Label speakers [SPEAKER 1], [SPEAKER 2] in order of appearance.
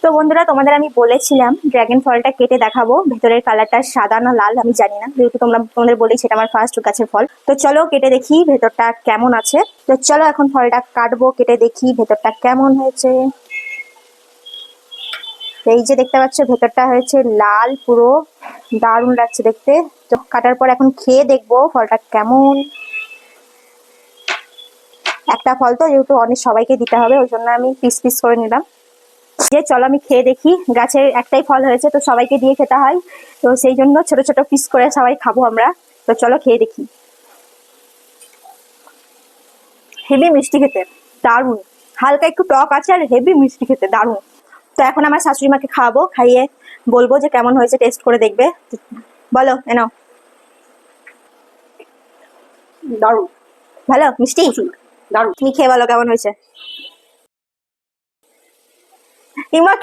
[SPEAKER 1] তো বন্ধুরা, তোমাদের আমি বলেছিলাম ড্রাগন ফলটা কেটে দেখাবো, ভেতরের কালারটা সাদা না লাল আমি জানি না, যেহেতু তোমাদের বলেছি এটা আমার ফার্স্ট গাছের ফল। তো চলো কেটে দেখি ভেতরটা কেমন আছে। তো চলো এখন ফলটা কাটবো, কেটে দেখি ভেতরটা কেমন হয়েছে। এই যে দেখতে পাচ্ছ ভেতরটা হয়েছে লাল, পুরো দারুণ লাগছে দেখতে। তো কাটার পর এখন খেয়ে দেখবো ফলটা কেমন। একটা ফল তো যেহেতু অনেক সবাইকে দিতে হবে, ওই জন্য আমি পিস পিস করে নিলাম। যে চলো আমি খেয়ে দেখি, গাছের একটাই ফল হয়েছে তো সবাইকে দিয়ে খেতে হয়, তো সেই জন্য ছোট ছোট পিস করে সবাই খাবো আমরা। তো চলো খেয়ে দেখি। হেভি মিষ্টি খেতে, দারুণ। হালকা একটু টক আছে আর হেভি মিষ্টি খেতে দারুণ। তো এখন আমার শাশুড়ি মাকে খাওয়াবো, খাইয়ে বলবো যে কেমন হয়েছে, টেস্ট করে দেখবে। বলো এনাও। দারুণ, ভালো মিষ্টি, দারুণ। তুমি খেয়ে বলো কেমন হয়েছে। ইমা